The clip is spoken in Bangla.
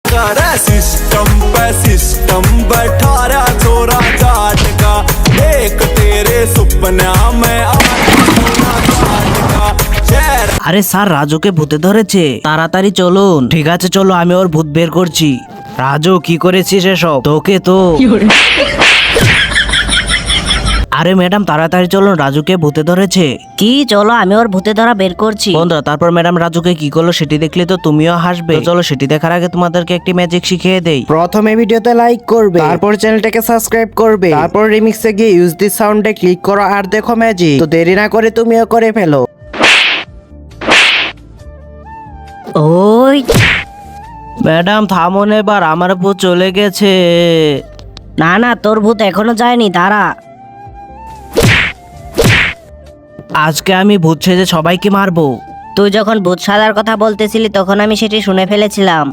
सिस्टम पे सिस्टम बैठा रहा छोरा चाट का एक तेरे सुपना में আরে স্যার রাজুকে ভূতে ধরেছে, তাড়াতাড়ি চলুন। ঠিক আছে চলো, আমি ওর ভূত বের করছি। রাজু কি করেছিস এসব? তোকে তো আরে ম্যাডাম তাড়াতাড়ি চলুন, রাজুকে ভূতে ধরেছে। কি, চলো আমি ওর ভূতে ধরা বের করছি। বন্ধুরা তারপর ম্যাডাম রাজুকে কি করলো সেটি দেখলে তো তুমিও হাসবে। তো চলো সেটি দেখার আগে তোমাদেরকে একটি ম্যাজিক শিখিয়ে দেই। প্রথমে ভিডিওতে লাইক করবে, তারপর চ্যানেলটাকে সাবস্ক্রাইব করবে, তারপর রিমিক্সে গিয়ে ইউজ দিস সাউন্ডে ক্লিক করো আর দেখো ম্যাজিক। তো দেরি না করে তুমিও করে ফেলো। ওই ম্যাডাম থামুন এবার, আমার ভূত চলে গেছে। না না, তোর ভূত এখনো যায়নি, দাঁড়া। আজকে আমি ভূত সেজে সবাইকে মারবো। তুই যখন ভূত সাজার কথা বলতেছিলি তখন আমি সেটি শুনে ফেলেছিলাম।